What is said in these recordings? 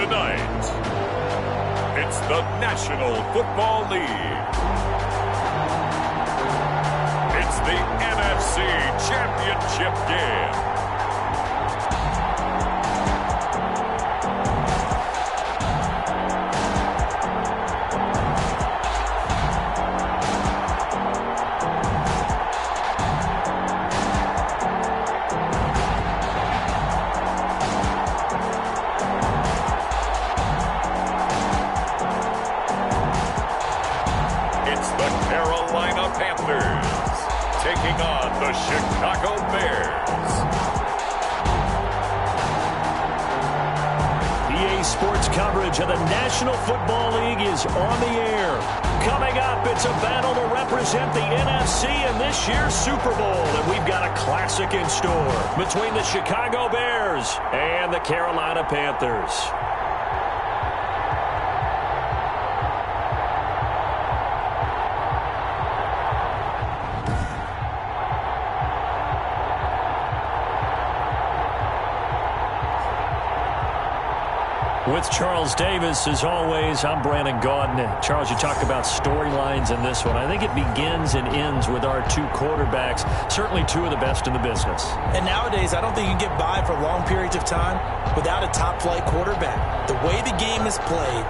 tonight, it's the National Football League. It's the NFC Championship game. Taking on the Chicago Bears. EA Sports coverage of the National Football League is on the air. Coming up, it's a battle to represent the NFC in this year's Super Bowl. And we've got a classic in store between the Chicago Bears and the Carolina Panthers. With Charles Davis, as always, I'm Brandon Gaudin. Charles, you talk about storylines in this one. I think it begins and ends with our two quarterbacks, certainly two of the best in the business. And nowadays, I don't think you can get by for long periods of time without a top-flight quarterback. The way the game is played,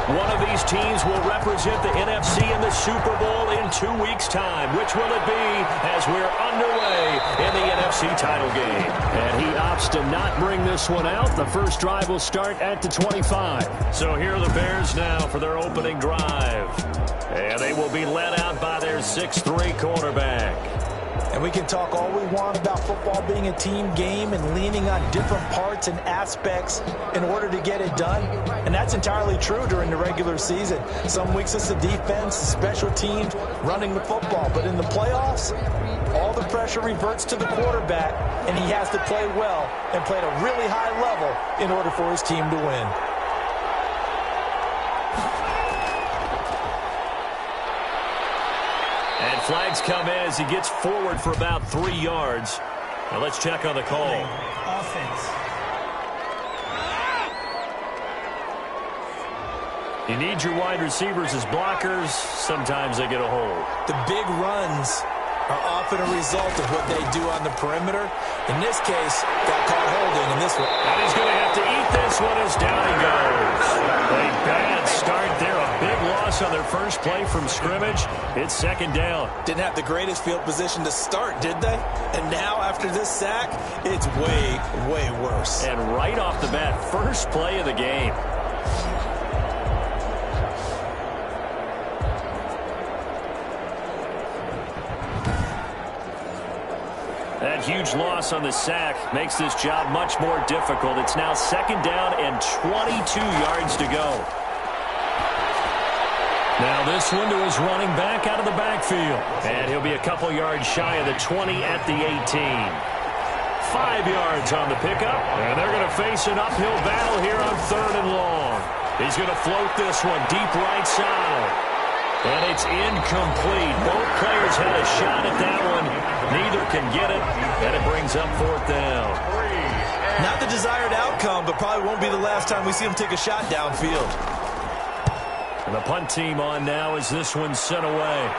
one of these teams will represent the NFC in the Super Bowl in 2 weeks' time. Which will it be as we're underway in the NFC title game? And he opts to not bring this one out. The first drive will start at the 25. So here are the Bears now for their opening drive. And they will be led out by their 6'3" quarterback. and we can talk all we want about football being a team game and leaning on different parts and aspects in order to get it done. And that's entirely true during the regular season. Some weeks it's the defense, the special teams, running the football. But in the playoffs, all the pressure reverts to the quarterback, and he has to play well and play at a really high level in order for his team to win. And flags come in as he gets forward for about 3 yards. Now let's check on the call. Offense. You need your wide receivers as blockers. Sometimes they get a hold. The big runs are often a result of what they do on the perimeter. In this case, got caught holding in this one. And he's going to have to eat this one as down he goes. A bad start there. A big loss on their first play from scrimmage. It's second down. Didn't have the greatest field position to start, did they? And now, after this sack, it's way, way worse. And right off the bat, first play of the game. That huge loss on the sack makes this job much more difficult. It's now second down and 22 yards to go. Now this one to his running back out of the backfield. And he'll be a couple yards shy of the 20 at the 18. 5 yards on the pickup. And they're going to face an uphill battle here on 3rd and long. He's going to float this one deep right side. And it's incomplete. Both players had a shot at that one. Neither can get it, and it brings up 4th down. Not the desired outcome, but probably won't be the last time we see him take a shot downfield. And the punt team on now as this one's sent away.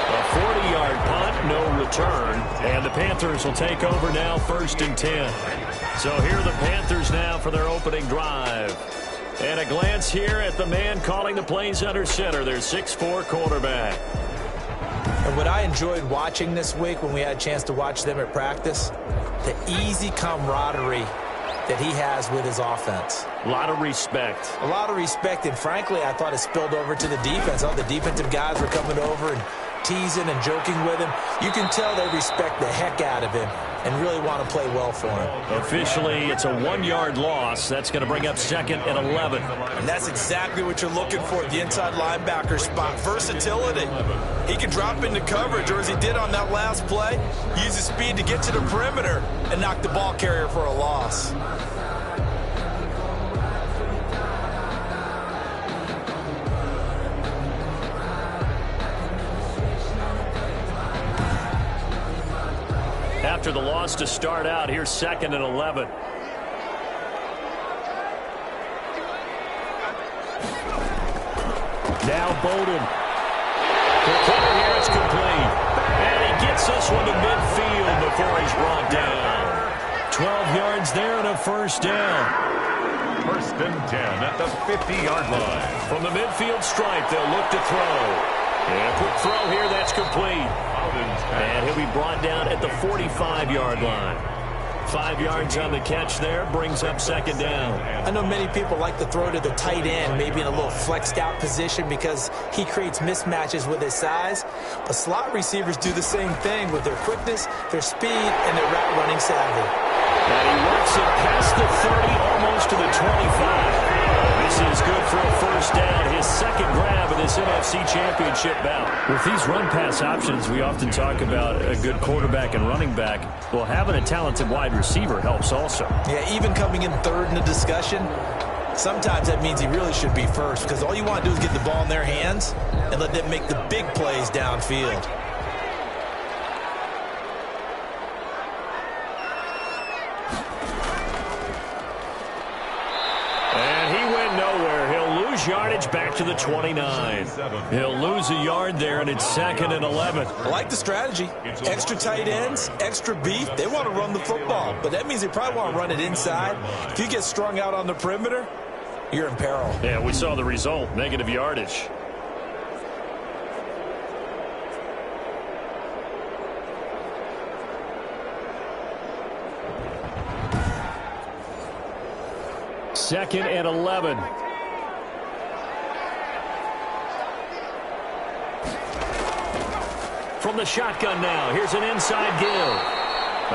A 40-yard punt, no return. And the Panthers will take over now 1st and 10. So here are the Panthers now for their opening drive. And a glance here at the man calling the plays under center, their 6'4" quarterback. And what I enjoyed watching this week when we had a chance to watch them at practice, the easy camaraderie that he has with his offense. A lot of respect. A lot of respect, and frankly, I thought it spilled over to the defense. All the defensive guys were coming over and teasing and joking with him. You can tell they respect the heck out of him and really want to play well for him. Officially, it's a 1-yard loss. That's going to bring up 2nd and 11. And that's exactly what you're looking for at the inside linebacker spot. Versatility. He can drop into coverage, or as he did on that last play, use his speed to get to the perimeter and knock the ball carrier for a loss. after the loss to start out. Here's 2nd and 11. Now Bowden. The throw here is complete. And he gets this one to midfield before he's brought down. 12 yards there and a first down. 1st and 10 at the 50-yard line. From the midfield stripe, they'll look to throw. And a quick throw here, that's complete. And he'll be brought down at the 45-yard line. 5 yards on the catch there, brings up 2nd down. I know many people like to throw to the tight end, maybe in a little flexed out position because he creates mismatches with his size. But slot receivers do the same thing with their quickness, their speed, and their route running savvy. And he works it past the 30, almost to the 25. This is good for a first down, his 2nd grab of this NFC Championship bout. With these run-pass options, we often talk about a good quarterback and running back. Well, having a talented wide receiver helps also. Yeah, even coming in 3rd in the discussion, sometimes that means he really should be first because all you want to do is get the ball in their hands and let them make the big plays downfield. Yardage back to the 29. He'll lose a yard there, and it's 2nd and 11. I like the strategy. Extra tight ends, extra beef. They want to run the football, but that means they probably want to run it inside. If you get strung out on the perimeter, you're in peril. Yeah, we saw the result, negative yardage. Second and 11. From the shotgun now, here's an inside give.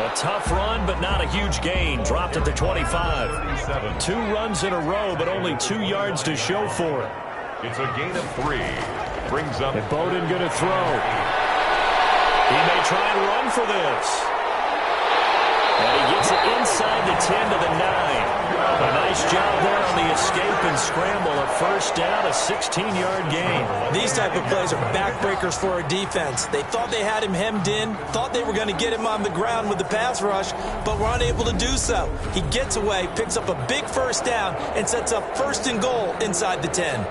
A tough run, but not a huge gain. Dropped at the 25. 2 runs in a row, but only 2 yards to show for it. It's a gain of 3. Brings up. And Bowden going to throw. He may try and run for this. And he gets it inside the 10 to the 9. A nice job there on the escape and scramble. A first down, a 16-yard gain. These type of plays are backbreakers for a defense. They thought they had him hemmed in, thought they were going to get him on the ground with the pass rush, but were unable to do so. He gets away, picks up a big first down, and sets up 1st and goal inside the 10.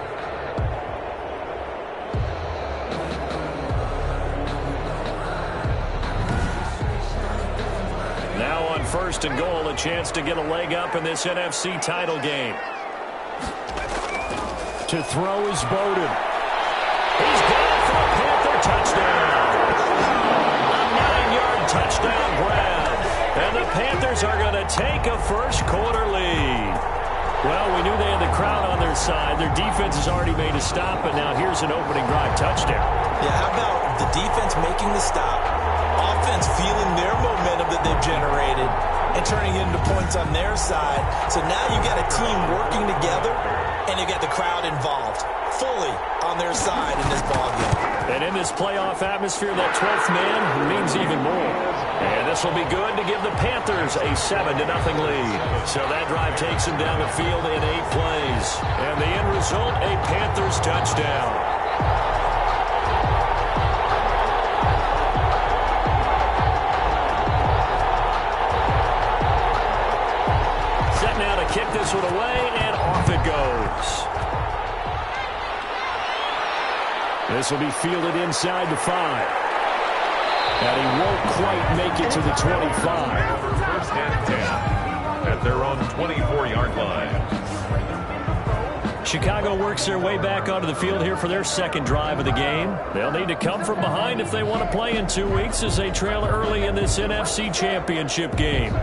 Now on 1st and goal, a chance to get a leg up in this NFC title game. To throw is Bowden. He's got it for a Panther touchdown. A 9-yard touchdown grab. And the Panthers are going to take a first-quarter lead. Well, we knew they had the crowd on their side. Their defense has already made a stop, but now here's an opening drive touchdown. Yeah, how about the defense making the stop, offense feeling their momentum that they've generated, and turning it into points on their side. So now you got a team working together, and you got the crowd involved, fully on their side in this ballgame. And in this playoff atmosphere, that 12th man means even more. And this will be good to give the Panthers a 7-0 lead. So that drive takes them down the field in 8 plays. And the end result, a Panthers touchdown. Set now to kick this one away, and off it goes. This will be fielded inside the 5. And he won't quite make it to the 25. First and 10 at their own 24-yard line. Chicago works their way back onto the field here for their 2nd drive of the game. They'll need to come from behind if they want to play in 2 weeks as they trail early in this NFC Championship game.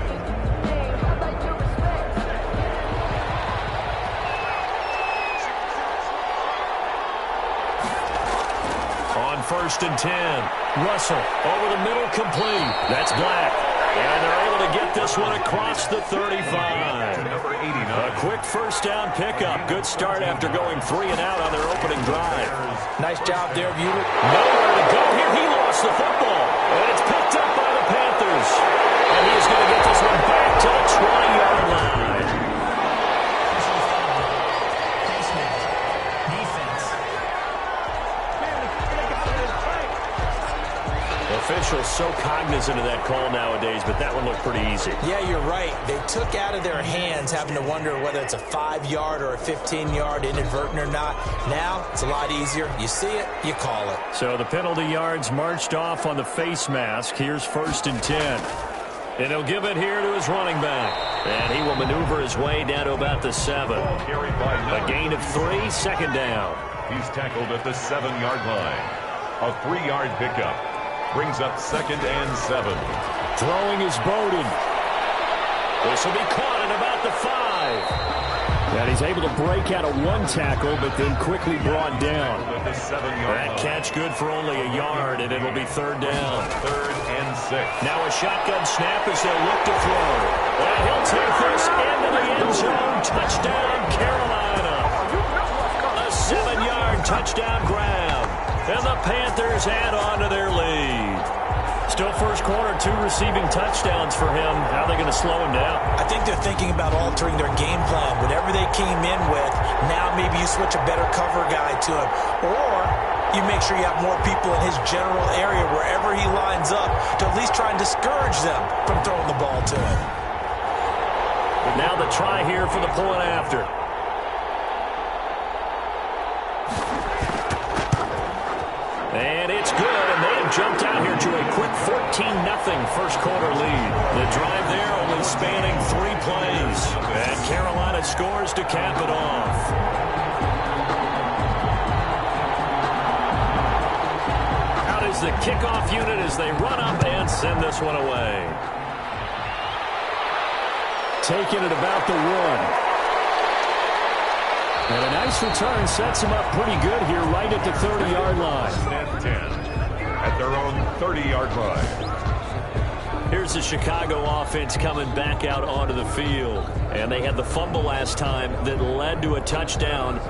On 1st and 10, Russell over the middle, complete. That's Black. And they're able to get this one across the 35. Number 89. A quick first down pickup. Good start after going 3 and out on their opening drive. Nice job there, Bueller. Nowhere to go here. He lost the football. And it's picked up by the Panthers. And he's going to get this one back to the 20-yard line. officials so cognizant of that call nowadays, but that one looked pretty easy. Yeah, you're right. They took out of their hands having to wonder whether it's a 5-yard or a 15-yard inadvertent or not. Now, it's a lot easier. You see it, you call it. So the penalty yards marched off on the face mask. Here's 1st and 10. And he'll give it here to his running back. And he will maneuver his way down to about the 7. A gain of 3, 2nd down. He's tackled at the 7-yard line. A 3-yard pickup. Brings up 2nd and 7. Throwing is Bowden. This will be caught at about the 5. And he's able to break out of 1 tackle, but then quickly brought down. That catch good for only a yard, and it'll be 3rd down. 3rd and 6. Now a shotgun snap as they'll look to throw. And he'll take this into the end zone. Touchdown, Carolina. A 7-yard touchdown grab. And the Panthers add on to their lead. Still first quarter, 2 receiving touchdowns for him. How are they going to slow him down? I think they're thinking about altering their game plan. Whatever they came in with, now maybe you switch a better cover guy to him. Or you make sure you have more people in his general area wherever he lines up to at least try and discourage them from throwing the ball to him. Now the try here for the point after. And it's good, and they have jumped out here to a quick 14-0 first quarter lead. The drive there only spanning 3 plays. And Carolina scores to cap it off. Out is the kickoff unit as they run up and send this one away. Taking it about the 1. And a nice return sets him up pretty good here right at the 30-yard line. And 10 at their own 30-yard line. Here's the Chicago offense coming back out onto the field. And they had the fumble last time that led to a touchdown.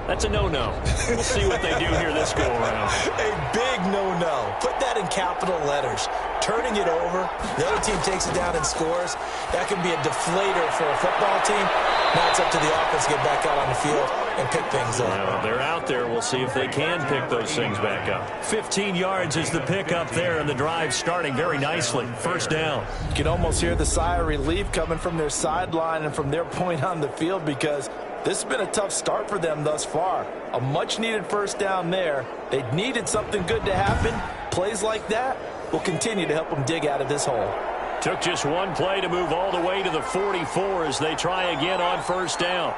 That's a no-no. We'll see what they do here this go-around. A big no-no. Put that in capital letters. Turning it over, the other team takes it down and scores. That can be a deflator for a football team. Now it's up to the offense to get back out on the field and pick things up. Well, they're out there. We'll see if they can pick those things back up. 15 yards is the pickup there, and the drive starting very nicely. 1st down. You can almost hear the sigh of relief coming from their sideline and from their point on the field because this has been a tough start for them thus far. A much-needed 1st down there. They needed something good to happen. Plays like that will continue to help them dig out of this hole. Took just 1 play to move all the way to the 44 as they try again on 1st down.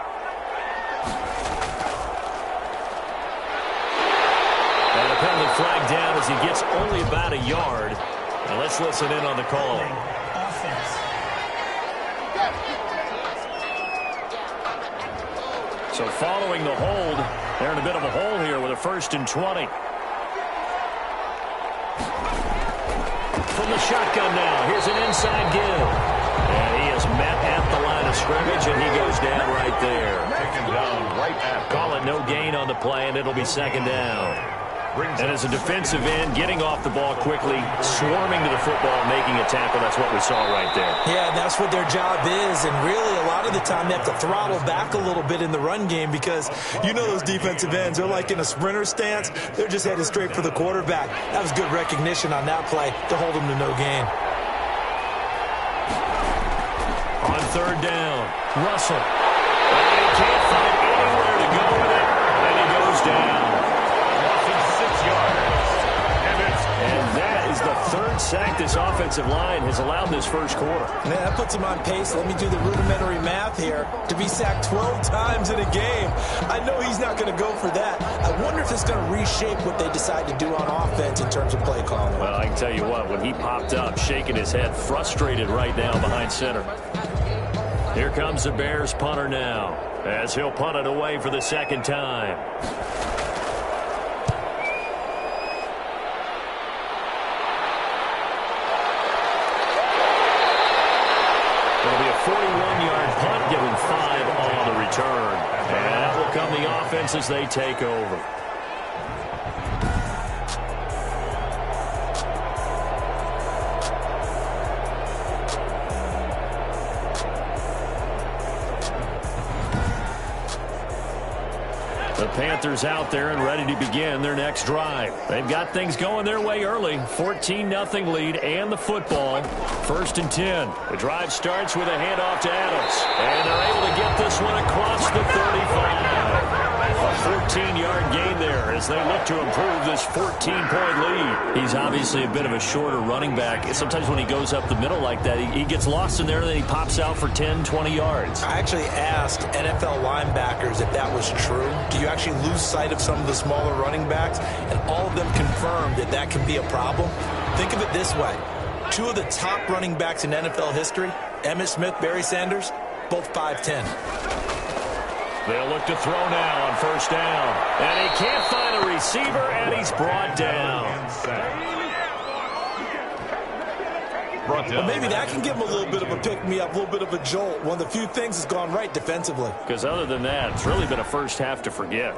And a penalty flag down as he gets only about a yard. Now let's listen in on the call. So following the hold, they're in a bit of a hole here with a 1st and 20. From the shotgun now, here's an inside give. And he is met at the line of scrimmage, and he goes down right there. Taken down right at. Call it no gain on the play, and it'll be 2nd down. And as a defensive end, getting off the ball quickly, swarming to the football, making a tackle, that's what we saw right there. Yeah, and that's what their job is. And really, a lot of the time, they have to throttle back a little bit in the run game because you know those defensive ends, they're like in a sprinter stance. They're just headed straight for the quarterback. That was good recognition on that play to hold them to no gain. On 3rd down, Russell. And he can't find anywhere to go with it, and he goes down. And that is the 3rd sack this offensive line has allowed this first quarter. Man, that puts him on pace. Let me do the rudimentary math here. To be sacked 12 times in a game, I know he's not going to go for that. I wonder if it's going to reshape what they decide to do on offense in terms of play calling. Well, I can tell you what, when he popped up, shaking his head, frustrated right now behind center. Here comes the Bears punter now, as he'll punt it away for the 2nd time. It'll be a 41-yard punt, giving 5 on the return. And that will come the offense as they take over. The Panthers out there and ready to begin their next drive. They've got things going their way early. 14-0 lead and the football. 1st and 10. The drive starts with a handoff to Adams. And they're able to get this one across the 35. A 14-yard gain there as they look to improve this 14-point lead. He's obviously a bit of a shorter running back. Sometimes when he goes up the middle like that, he gets lost in there and then he pops out for 10, 20 yards. I actually asked NFL linebackers if that was true. Do you actually lose sight of some of the smaller running backs? And all of them confirmed that that can be a problem. Think of it this way. 2 of the top running backs in NFL history, Emmitt Smith, Barry Sanders, both 5'10". They'll look to throw now on 1st down. And he can't find a receiver, and he's brought down. Well, maybe that can give him a little bit of a pick-me-up, a little bit of a jolt. One of the few things has gone right defensively. Because other than that, it's really been a first half to forget.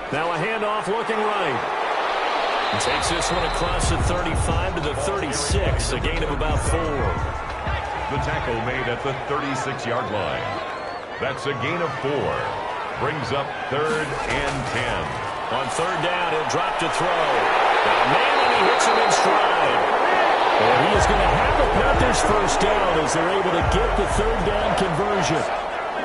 Now a handoff looking right. Takes this one across the 35 to the 36, a gain of about 4. The tackle made at the 36-yard line. That's a gain of 4. Brings up 3rd and 10. On 3rd down, he'll drop to throw. Got a man, and he hits him in stride. And he is going to have the Panthers 1st down as they're able to get the 3rd down conversion.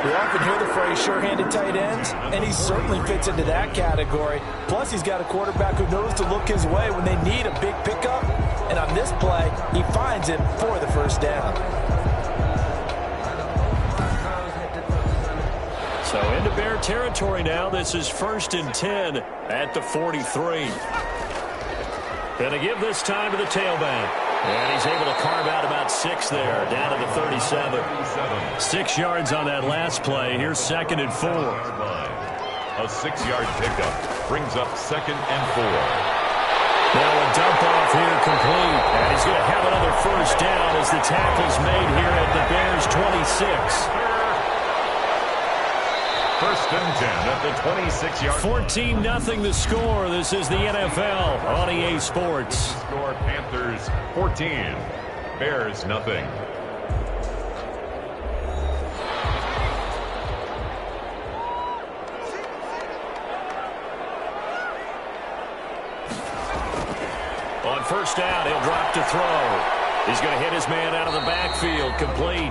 We often hear the phrase sure-handed tight ends, and he certainly fits into that category. Plus, he's got a quarterback who knows to look his way when they need a big pickup. And on this play, he finds it for the 1st down. So into Bear territory now. This is 1st and 10 at the 43. Going to give this time to the tailback. And he's able to carve out about 6 there, down to the 37. 6 yards on that last play. Here's 2nd and 4. A 6-yard pickup brings up 2nd and 4. Now a dump off here complete. And he's going to have another 1st down as the tackle's made here at the Bears 26. 1st and 10 at the 26-yard 14-0 the score. This is the NFL on EA Sports. Score Panthers 14. Bears nothing. On 1st down, he'll drop to throw. He's going to hit his man out of the backfield, complete.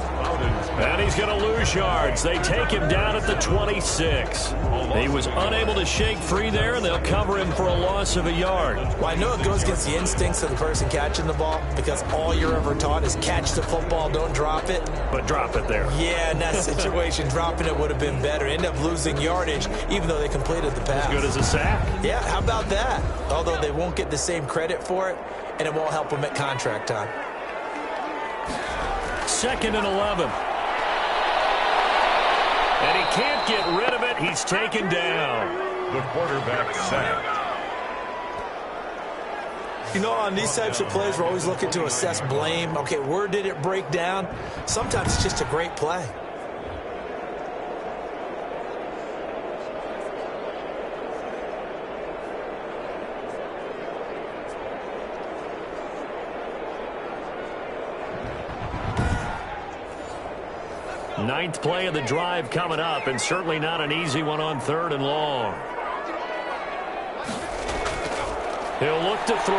And he's going to lose yards. They take him down at the 26. He was unable to shake free there, and they'll cover him for a loss of a yard. Well, I know it goes against the instincts of the person catching the ball because all you're ever taught is catch the football, don't drop it. But drop it there. Yeah, in that situation, dropping it would have been better. End up losing yardage, even though they completed the pass. As good as a sack. Yeah, how about that? Although they won't get the same credit for it, and it won't help them at contract time. 2nd and 11. And he can't get rid of it. He's taken down. The quarterback sacked. You know, on these types of plays, we're always looking to assess blame. Okay, where did it break down? Sometimes it's just a great play. Ninth play of the drive coming up, and certainly not an easy one on 3rd and long. He'll look to throw.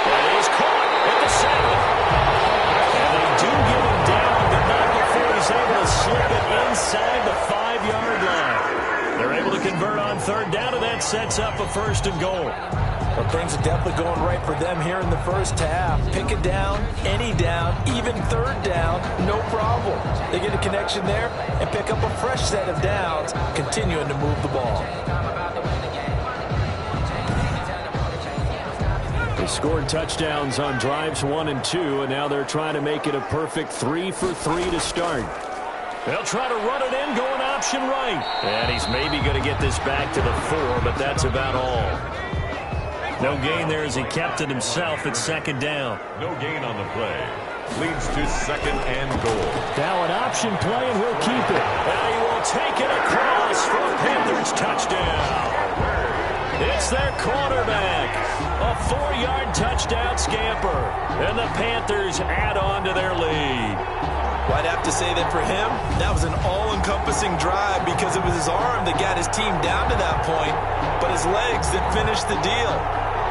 And he's caught at the 7. And they do get him down, but not before he's able to slip it inside the 5-yard line. They're able to convert on 3rd down, and that sets up a 1st and goal. Well, things are definitely going right for them here in the 1st half. Pick it down, any down, even 3rd down, no problem. They get a connection there and pick up a fresh set of downs, continuing to move the ball. They scored touchdowns on drives 1 and 2, and now they're trying to make it a perfect 3 for 3 to start. They'll try to run it in, going option right. And he's maybe going to get this back to the 4, but that's about all. No gain there as he kept it himself at 2nd down. No gain on the play. leads to 2nd and goal. Now an option play, and he'll keep it. And he will take it across for a Panthers touchdown. It's their quarterback. A 4-yard touchdown scamper. And the Panthers add on to their lead. Well, I'd have to say that for him, that was an all-encompassing drive because it was his arm that got his team down to that point, but his legs that finished the deal.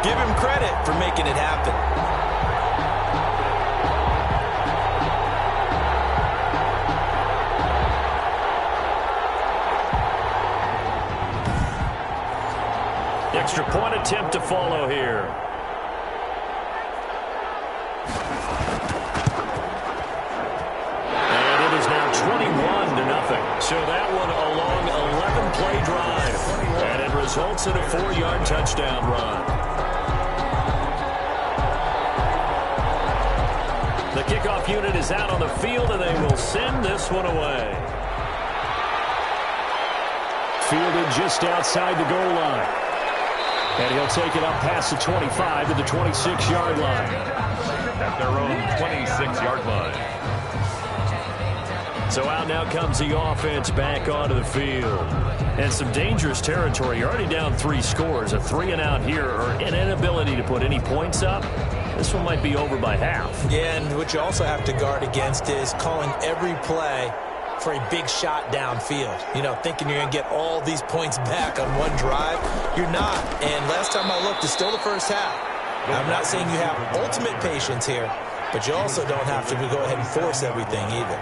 Give him credit for making it happen. Extra point attempt to follow here. And it is now 21-0. So that one a long 11-play drive. And it results in a 4-yard touchdown run. The kickoff unit is out on the field, and they will send this one away. Fielded just outside the goal line. And he'll take it up past the 25 to the 26-yard line. At their own 26-yard line. So out now comes the offense back onto the field. And some dangerous territory. You're already down 3 scores. A 3-and-out here, or an inability to put any points up. This one might be over by half. Yeah, and what you also have to guard against is calling every play for a big shot downfield. You know, thinking you're going to get all these points back on one drive. You're not. And last time I looked, it's still the first half. I'm not saying you have ultimate patience here, but you also don't have to go ahead and force everything either.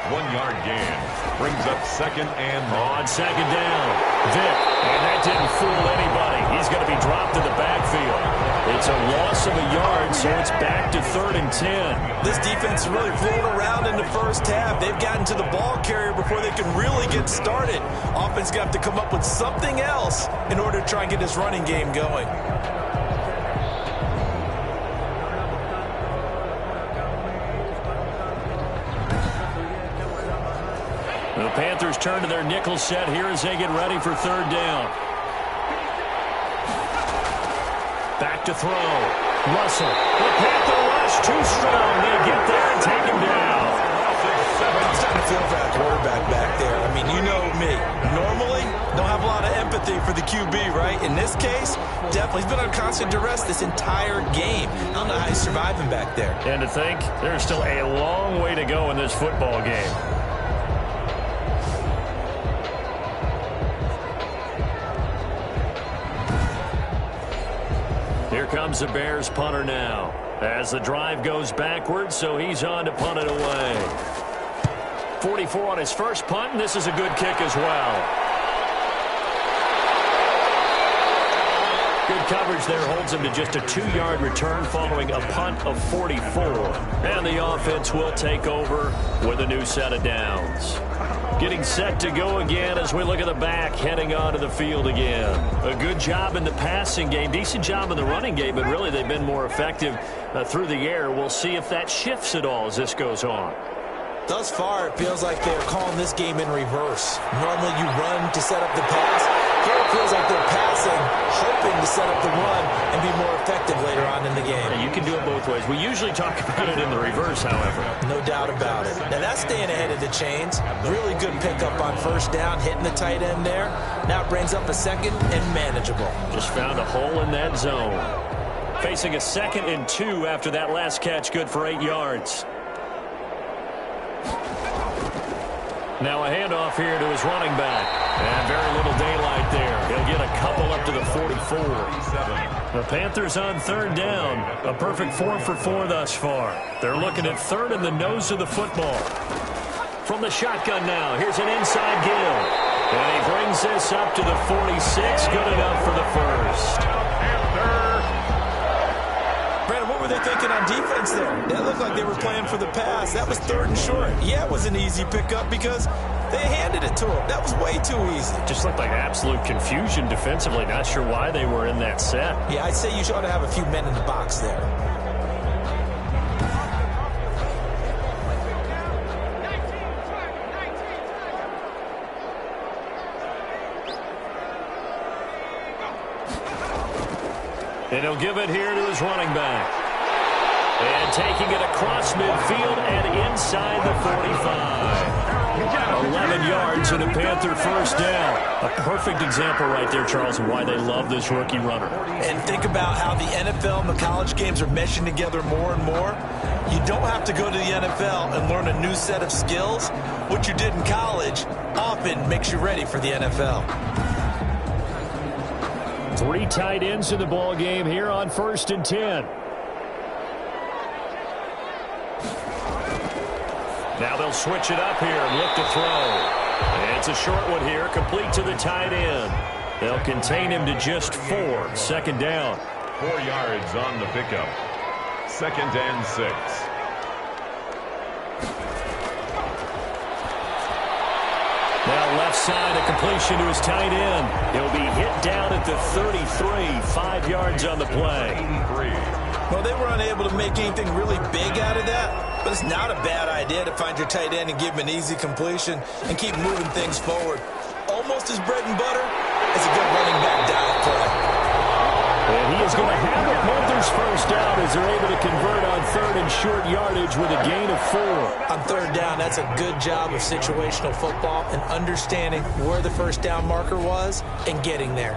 1-yard gain brings up 2nd and on 2nd down. Vick, and that didn't fool anybody. He's going to be dropped in the backfield. It's a loss of a yard, so it's back to 3rd and 10. This defense is really flown around in the first half. They've gotten to the ball carrier before they can really get started. Offense got to come up with something else in order to try and get this running game going. The Panthers turn to their nickel set here as they get ready for 3rd down. Back to throw. Russell. The Panther rush too strong. They get there and take him down. It's starting to feel for that quarterback back there. I mean, you know me. Normally, don't have a lot of empathy for the QB, right? In this case, definitely. He's been on constant duress this entire game. I don't know how he's surviving back there. And to think, there's still a long way to go in this football game. Here comes the Bears punter now. As the drive goes backwards, so he's on to punt it away. 44 on his first punt, and this is a good kick as well. Good coverage there holds him to just a 2-yard return following a punt of 44. And the offense will take over with a new set of downs. Getting set to go again as we look at the back heading onto the field again. A good job in the passing game, decent job in the running game, but really they've been more effective through the air. We'll see if that shifts at all as this goes on. Thus far, it feels like they're calling this game in reverse. Normally you run to set up the pass. Here it feels like they're passing, hoping to set up the run and be more effective later on in the game. Yeah, you can do it both ways. We usually talk about it in the reverse, however. No doubt about it. Now that's staying ahead of the chains. Really good pickup on 1st down, hitting the tight end there. Now it brings up a 2nd and manageable. Just found a hole in that zone. Facing a 2nd and 2 after that last catch, good for 8 yards. Now a handoff here to his running back. And very little daylight there. He'll get a couple up to the 44. The Panthers on 3rd down. A perfect 4 for 4 thus far. They're looking at 3rd in the nose of the football. From the shotgun now, here's an inside give. And he brings this up to the 46. Good enough for the first. Brandon, what were they thinking on defense there? That looked like they were playing for the pass. That was 3rd and short. Yeah, it was an easy pickup because they handed it to him. That was way too easy. Just looked like absolute confusion defensively. Not sure why they were in that set. Yeah, I'd say you ought to have a few men in the box there. And he'll give it here to his running back. And taking it across midfield and inside the 45. 11 yards and a Panther first down. A perfect example right there, Charles, of why they love this rookie runner. And think about how the NFL and the college games are meshing together more and more. You don't have to go to the NFL and learn a new set of skills. What you did in college often makes you ready for the NFL. 3 tight ends in the ball game here on 1st and 10. Now they'll switch it up here and look to throw. And it's a short one here, complete to the tight end. They'll contain him to just 4. Second down. 4 yards on the pickup. 2nd and 6. Now left side, a completion to his tight end. He'll be hit down at the 33, 5 yards on the play. 83. Well, they were unable to make anything really big out of that, but it's not a bad idea to find your tight end and give him an easy completion and keep moving things forward. Almost as bread and butter as a good running back dive play. And he is going to have the Panthers first down as they're able to convert on 3rd and short yardage with a gain of 4. On 3rd down, that's a good job of situational football and understanding where the first down marker was and getting there.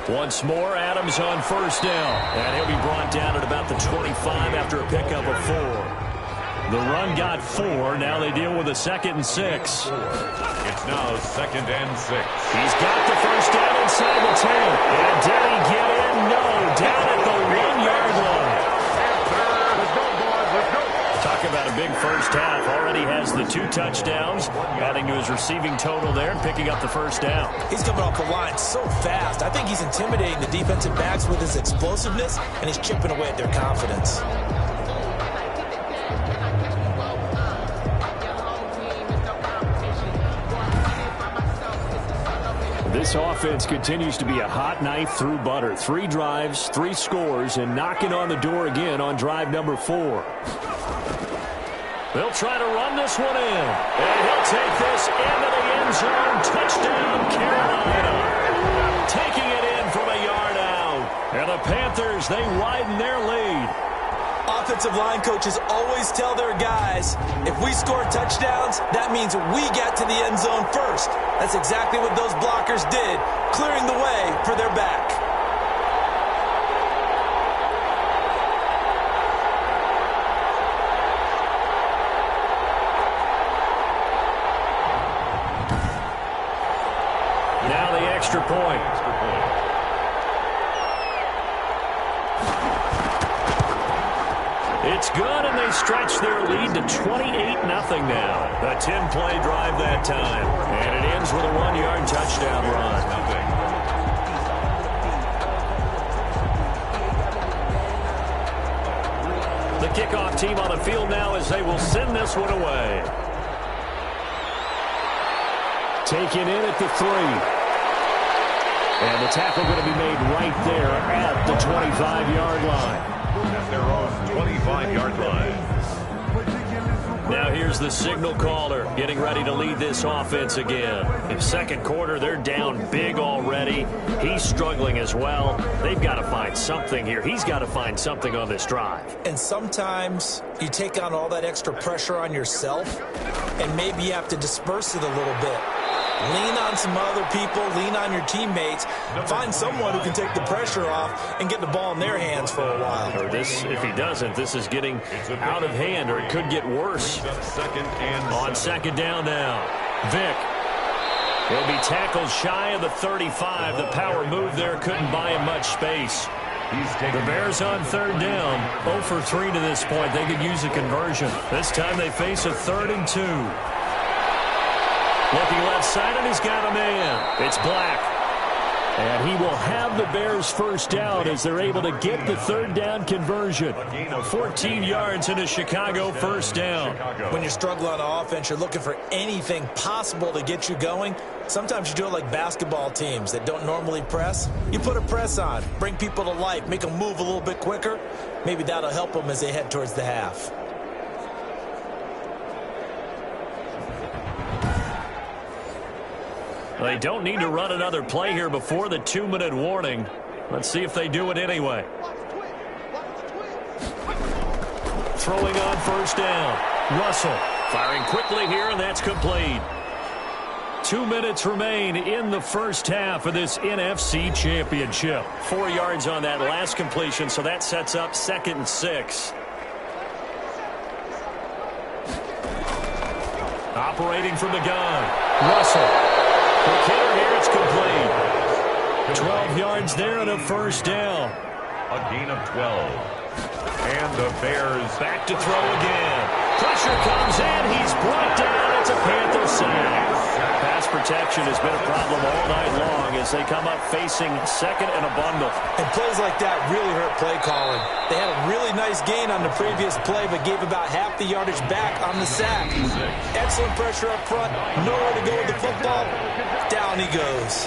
Once more, Adams on first down. And he'll be brought down at about the 25 after a pickup of 4. The run got 4. Now they deal with a 2nd and 6. It's now 2nd and 6. He's got the first down inside the 10. And did he get in? No. Down at the 1-yard line. Talk about a big first half. Already has the 2 touchdowns, adding to his receiving total there and picking up the first down. He's coming off the line so fast. I think he's intimidating the defensive backs with his explosiveness, and he's chipping away at their confidence. This offense continues to be a hot knife through butter. 3 drives, 3 scores, and knocking on the door again on drive number 4. They'll try to run this one in. And he'll take this into the end zone. Touchdown, Carolina. Taking it in from a yard out. And the Panthers, they widen their lead. Offensive line coaches always tell their guys, if we score touchdowns, that means we get to the end zone first. That's exactly what those blockers did, clearing the way for their back. Now the extra point. It's good, and they stretch their lead to 28-0 now. A 10-play drive that time. And it ends with a 1-yard touchdown run. The kickoff team on the field now as they will send this one away. Taken in at the 3. And the tackle going to be made right there at the 25-yard line. At their own 25-yard line. Now here's the signal caller getting ready to lead this offense again. In second quarter, they're down big already. He's struggling as well. They've got to find something here. He's got to find something on this drive. And sometimes you take on all that extra pressure on yourself, and maybe you have to disperse it a little bit. Lean on some other people, lean on your teammates, find someone who can take the pressure off and get the ball in their hands for a while. Or this, if he doesn't, this is getting out of hand, or it could get worse. On second down now, Vick. He'll be tackled shy of the 35. The power move there couldn't buy him much space. The Bears on third down, 0 for 3 to this point. They could use a conversion. This time they face a 3rd and 2. Looking left side, and he's got a man. It's Black. And he will have the Bears first down as they're able to get the third down conversion. 14 yards in a Chicago first down. When you're struggling on offense, you're looking for anything possible to get you going. Sometimes you do it like basketball teams that don't normally press. You put a press on, bring people to life, make them move a little bit quicker. Maybe that'll help them as they head towards the half. They don't need to run another play here before the 2-minute warning. Let's see if they do it anyway. Throwing on first down. Russell firing quickly here, and that's complete. 2 minutes remain in the first half of this NFC Championship. 4 yards on that last completion, so that sets up 2nd and 6. Operating from the gun. Russell. Quick hitter here, it's complete. 12 yards there and a first down. A gain of 12. And the Bears back to throw again. Pressure comes in. He's brought down. It's a Panther sack. Pass protection has been a problem all night long as they come up facing second and a bundle. And plays like that really hurt play calling. They had a really nice gain on the previous play, but gave about half the yardage back on the sack. Excellent pressure up front. Nowhere to go with the football. Down he goes.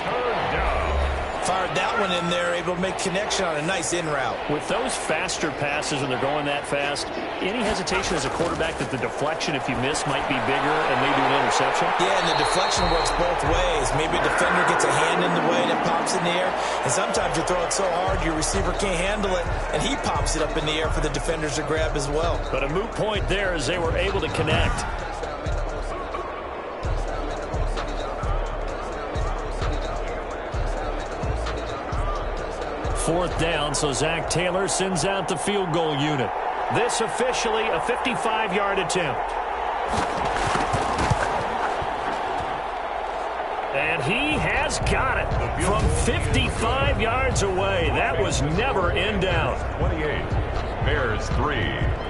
Fired that one in there, able to make connection on a nice in route. With those faster passes and they're going that fast, any hesitation as a quarterback that the deflection, if you miss, might be bigger and lead to an interception? Yeah, and the deflection works both ways. Maybe a defender gets a hand in the way that pops in the air, and sometimes you throw it so hard your receiver can't handle it, and he pops it up in the air for the defenders to grab as well. But a moot point there as they were able to connect. Fourth down, so Zach Taylor sends out the field goal unit. This officially a 55-yard attempt. And he has got it from 55 yards away. That was never in doubt. 28. Bears 3.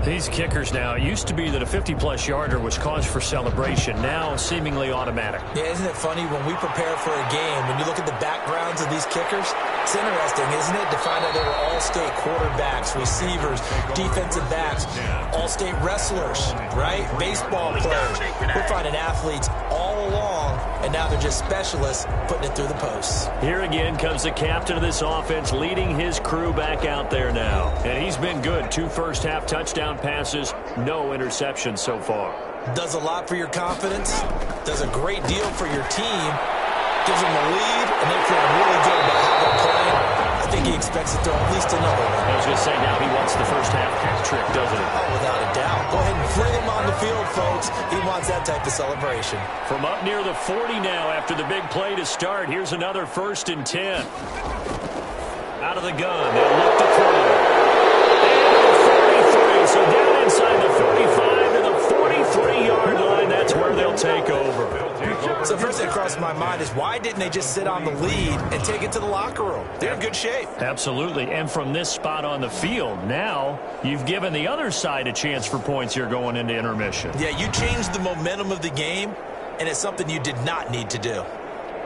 These kickers now, it used to be that a 50-plus yarder was cause for celebration. Now, seemingly automatic. Yeah, isn't it funny when we prepare for a game, when you look at the backgrounds of these kickers, it's interesting, isn't it, to find out they were all-state quarterbacks, receivers, defensive backs, all-state wrestlers, right? Baseball players. We're finding athletes all along, and now they're just specialists putting it through the posts. Here again comes the captain of this offense, leading his crew back out there now. And he's been good. 2 first-half touchdown passes, no interceptions so far. Does a lot for your confidence, does a great deal for your team, gives them a lead, and they feel really good about how they're playing. I think he expects to throw at least another one. I was going to say, now he wants the first half hat trick, doesn't he? Oh, without a doubt. Go ahead and fling him on the field, folks. He wants that type of celebration. From up near the 40 now after the big play to start, here's another 1st and 10. Out of the gun, they'll look to throw. So down inside the 45 to the 43-yard line, that's where they'll take over. So first thing that crossed my mind is why didn't they just sit on the lead and take it to the locker room? They're in good shape. Absolutely, and from this spot on the field, now you've given the other side a chance for points here going into intermission. Yeah, you changed the momentum of the game, and it's something you did not need to do.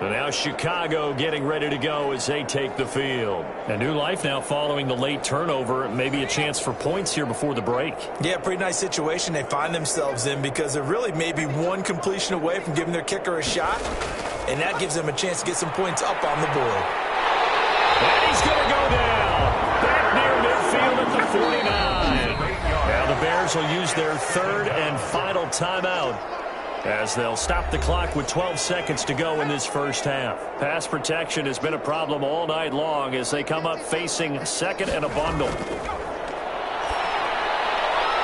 And now Chicago getting ready to go as they take the field. A new life now following the late turnover. Maybe a chance for points here before the break. Yeah, pretty nice situation they find themselves in because they're really maybe one completion away from giving their kicker a shot. And that gives them a chance to get some points up on the board. And he's going to go down. Back near midfield at the 49. Now the Bears will use their 3rd and final timeout, as they'll stop the clock with 12 seconds to go in this first half. Pass protection has been a problem all night long as they come up facing second and a bundle.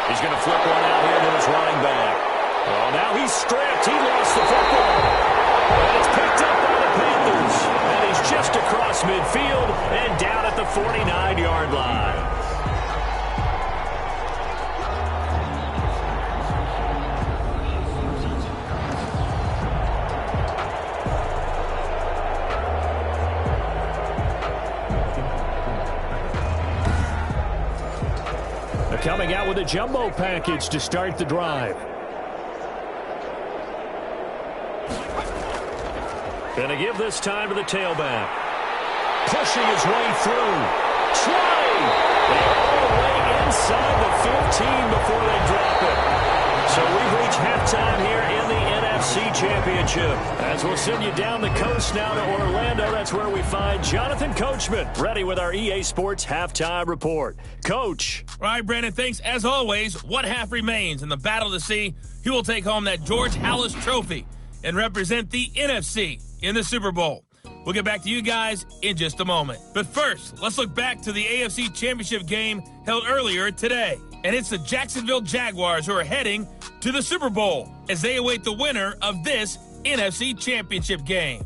He's going to flip one out here to his running back. Well, now he's stripped. He lost the football. And it's picked up by the Panthers. And he's just across midfield and down at the 49-yard line. Coming out with a jumbo package to start the drive. And to give this time to the tailback. Pushing his way through. Trying. They're all the way inside the 15 before they drop it. So we've reached halftime here in the NFC Championship. As we'll send you down the coast now to Orlando, that's where we find Jonathan Coachman, ready with our EA Sports Halftime Report. Coach. All right, Brandon, thanks. As always, one half remains in the battle to see who will take home that George Halas Trophy and represent the NFC in the Super Bowl. We'll get back to you guys in just a moment. But first, let's look back to the AFC Championship game held earlier today. And it's the Jacksonville Jaguars who are heading to the Super Bowl as they await the winner of this NFC Championship game.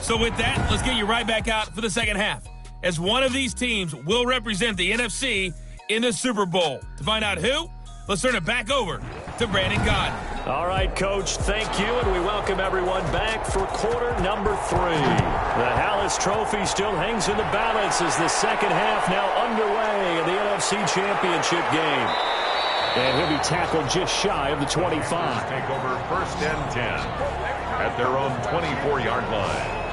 So with that, let's get you right back out for the second half, as one of these teams will represent the NFC in the Super Bowl. To find out who, let's turn it back over to Brandon Gaudin. All right, Coach, thank you, and we welcome everyone back for quarter number 3. The Halas Trophy still hangs in the balance as the second half now underway in the NFC Championship game. And he'll be tackled just shy of the 25. Take over first and 10 at their own 24-yard line.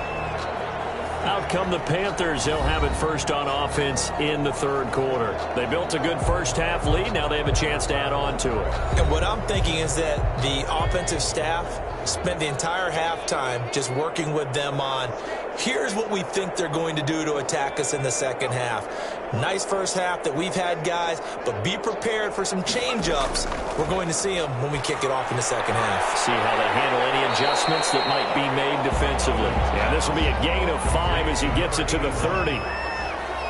Out come the Panthers. They'll have it first on offense in the third quarter. They built a good first half lead. Now they have a chance to add on to it. And what I'm thinking is that the offensive staff spent the entire halftime just working with them on, here's what we think they're going to do to attack us in the second half. Nice first half that we've had, guys, but be prepared for some change-ups. We're going to see them when we kick it off in the second half. See how they handle any adjustments that might be made defensively. Yeah, this will be a gain of 5 as he gets it to the 30.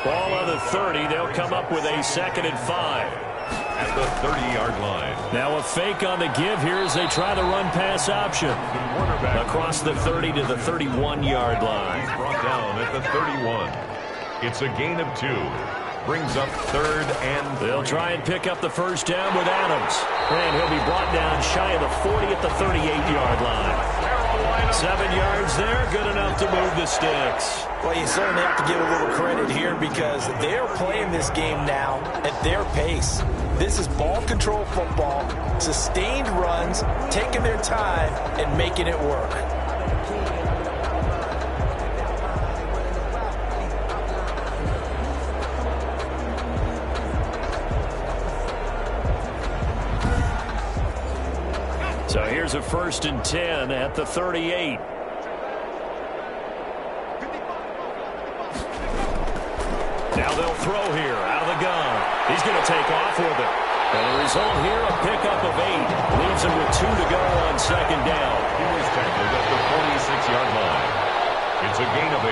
Ball on the 30. They'll come up with a 2nd and 5. At the 30-yard line. Now a fake on the give here as they try the run-pass option. Across the 30 to the 31-yard line. Brought down at the 31. It's a gain of 2. Brings up 3rd and 3. They'll try and pick up the first down with Adams. And he'll be brought down shy of the 40 at the 38-yard line. 7 yards there, good enough to move the sticks. Well, you certainly have to give a little credit here because they're playing this game now at their pace. This is ball control football, sustained runs, taking their time and making it work. So here's a 1st and 10 at the 38. Now they'll throw here out of the gun. He's going to take off with it. And the result here, a pickup of 8. Leaves him with 2 to go on 2nd down. He was tackled at the 46-yard line. It's a gain of 8.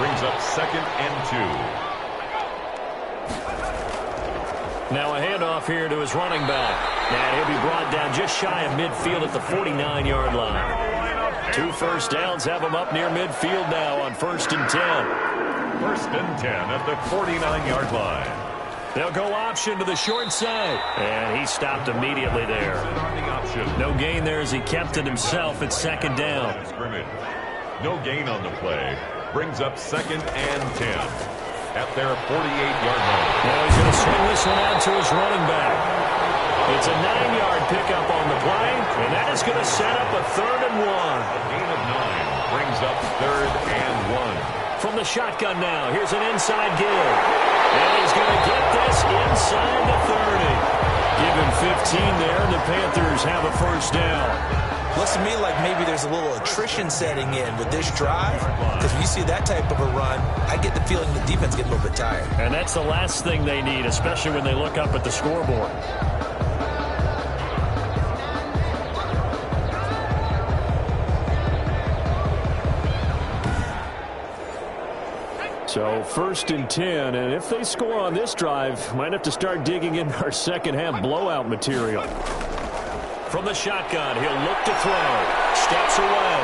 Brings up 2nd and 2. Now a handoff here to his running back. And he'll be brought down just shy of midfield at the 49-yard line. 2 first downs have him up near midfield now on 1st and 10. 1st and 10 at the 49-yard line. They'll go option to the short side. And he stopped immediately there. No gain there as he kept it himself at 2nd down. No gain on the play. Brings up 2nd and 10 at their 48-yard line. Now he's going to swing this one out to his running back. It's a 9-yard pickup on the play, and that is going to set up a 3rd and 1. A gain of 9 brings up 3rd and 1. From the shotgun now, here's an inside give. And he's going to get this inside the 30. Give him 15 there, and the Panthers have a first down. Looks to me like maybe there's a little attrition setting in with this drive, because when you see that type of a run, I get the feeling the defense gets a little bit tired. And that's the last thing they need, especially when they look up at the scoreboard. So 1st and 10, and if they score on this drive, might have to start digging in our second half blowout material. From the shotgun, he'll look to throw. Steps away.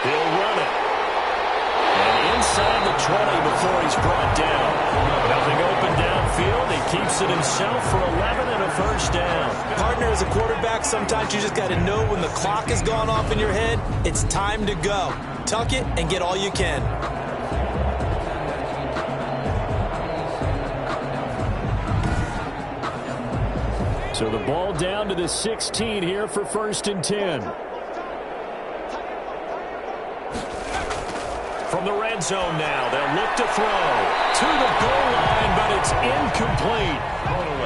He'll run it. And inside the 20 before he's brought down. Nothing open downfield. He keeps it himself for 11 and a first down. Partner, as a quarterback, sometimes you just got to know when the clock has gone off in your head, it's time to go. Tuck it and get all you can. So the ball down to the 16 here for 1st and 10. From the red zone now, they'll look to throw to the goal line, but it's incomplete.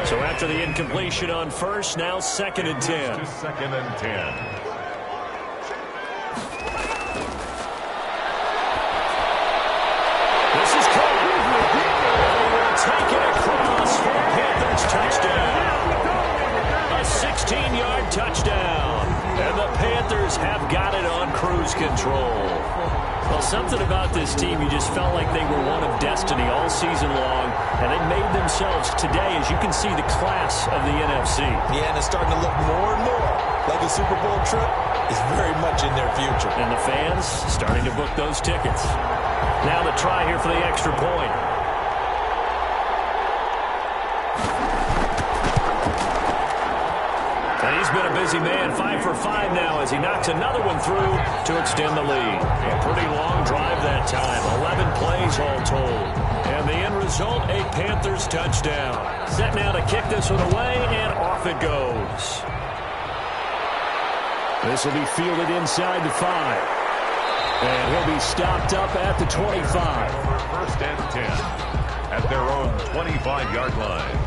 So after the incompletion on first, now 2nd and 10. To 2nd and 10. This is caught. He will take it across for a Panthers touchdown. A 16-yard touchdown. And the Panthers have got it on cruise control. Well, something about this team, you just felt like they were one of destiny all season long, and they made themselves today, as you can see, the class of the NFC. Yeah, and it's starting to look more and more like a Super Bowl trip is very much in their future. And the fans starting to book those tickets. Now the try here for the extra point. And he's been a busy man, 5 for 5 now as he knocks another one through to extend the lead. A pretty long drive that time, 11 plays all told. And the end result, a Panthers touchdown. Set now to kick this one away, and off it goes. This will be fielded inside the 5. And he'll be stopped up at the 25. 1st and 10 at their own 25-yard line.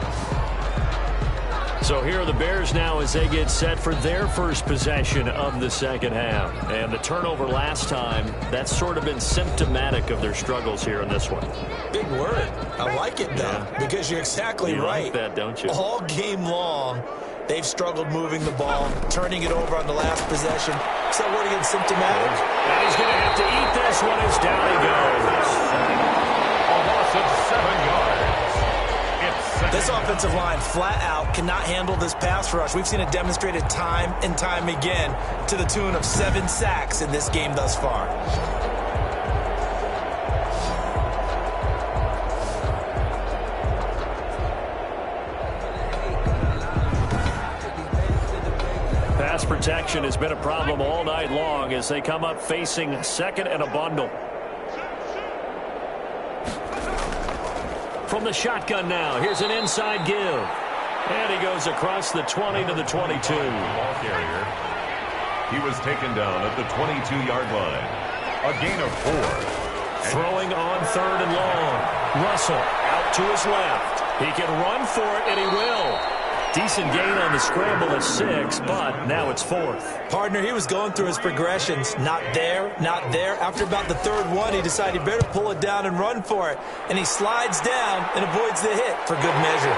So here are the Bears now as they get set for their first possession of the second half. And the turnover last time, that's sort of been symptomatic of their struggles here in this one. Big word. I like it, though, because you're exactly right. You like that, don't you? All game long, they've struggled moving the ball, turning it over on the last possession. So word again, symptomatic. And he's going to have to eat this one as down he goes. A loss of 7 yards. This offensive line flat out cannot handle this pass rush. We've seen it demonstrated time and time again to the tune of 7 sacks in this game thus far. Pass protection has been a problem all night long as they come up facing 2nd and a bundle. From the shotgun now, here's an inside give. And he goes across the 20 to the 22. Ball carrier. He was taken down at the 22-yard line. A gain of 4. Throwing on 3rd and long. Russell out to his left. He can run for it, and he will. Decent gain on the scramble at 6, but now it's 4th. Partner, he was going through his progressions. Not there, not there. After about the 3rd one, he decided he better pull it down and run for it. And he slides down and avoids the hit for good measure.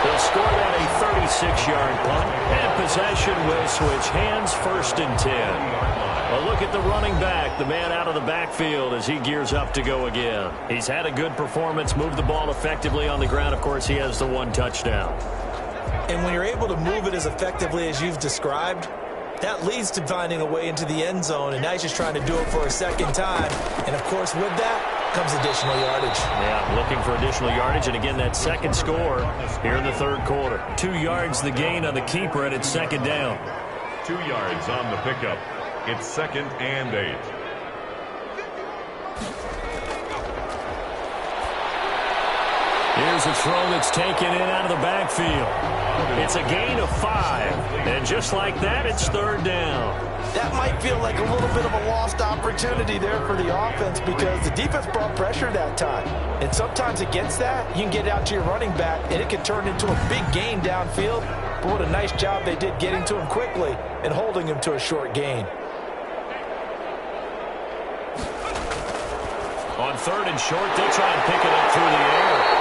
They'll score that a 36-yard punt, and possession will switch hands, 1st and 10. A look at the running back, the man out of the backfield as he gears up to go again. He's had a good performance, moved the ball effectively on the ground. Of course, he has the 1 touchdown. And when you're able to move it as effectively as you've described, that leads to finding a way into the end zone, and now he's just trying to do it for a second time. And, of course, with that comes additional yardage. Yeah, looking for additional yardage, and again, that second score here in the 3rd quarter. 2 yards the gain on the keeper, and it's 2nd down. 2 yards on the pickup. It's 2nd and 8. Here's a throw that's taken in out of the backfield. It's a gain of 5. And just like that, it's 3rd down. That might feel like a little bit of a lost opportunity there for the offense because the defense brought pressure that time. And sometimes against that, you can get out to your running back, and it can turn into a big gain downfield. But what a nice job they did getting to him quickly and holding him to a short gain. On 3rd and short, they'll try and pick it up through the air.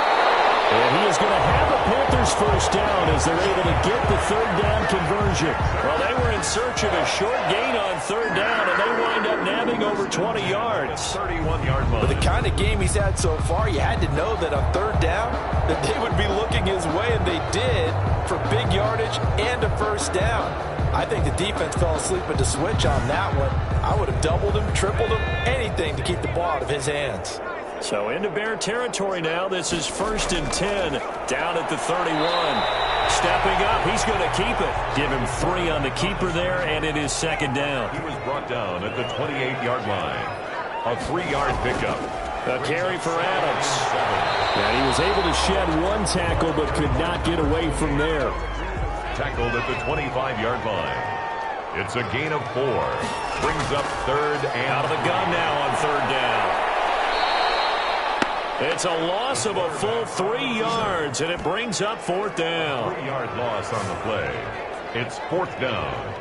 And he is going to have a Panthers 1st down as they're able to get the 3rd down conversion. Well, they were in search of a short gain on 3rd down, and they wind up nabbing over 20 yards. 31-yard line. With the kind of game he's had so far, you had to know that on 3rd down, that they would be looking his way, and they did, for big yardage and a 1st down. I think the defense fell asleep at the switch on that one. I would have doubled him, tripled him, anything to keep the ball out of his hands. So into Bear territory now. This is 1st and 10 down at the 31. Stepping up, he's going to keep it. Give him 3 on the keeper there, and it is 2nd down. He was brought down at the 28-yard line. A 3-yard pickup. A carry for Adams. And he was able to shed 1 tackle but could not get away from there. Tackled at the 25-yard line. It's a gain of 4. Brings up third and out of the gun now on third down. It's a loss of a full 3 yards, and it brings up fourth down. 3-yard loss on the play. It's fourth down.